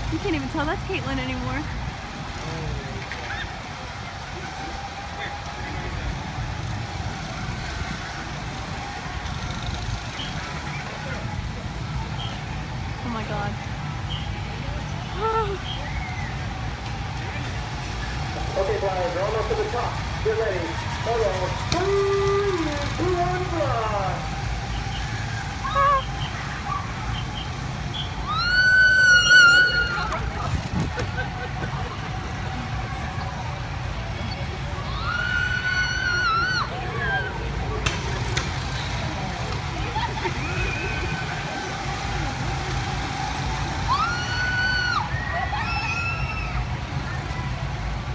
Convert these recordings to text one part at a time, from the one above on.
You can't even tell that's Caitlin anymore. Oh my god. Okay, Flyers, we're almost to the top. Get ready. Hold on. 3, 2, 1, fly.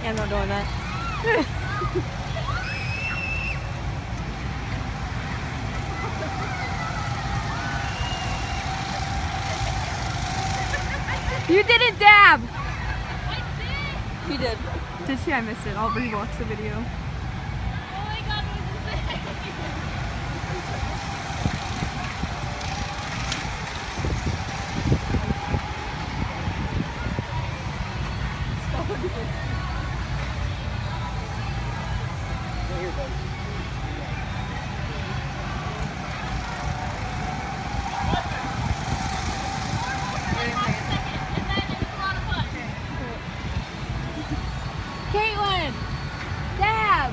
Yeah, I'm not doing that. You didn't dab! I did! She did. Did she? I missed it. I'll rewatch the video. Oh my god, it was insane! Here, buddy. Caitlin! Dab!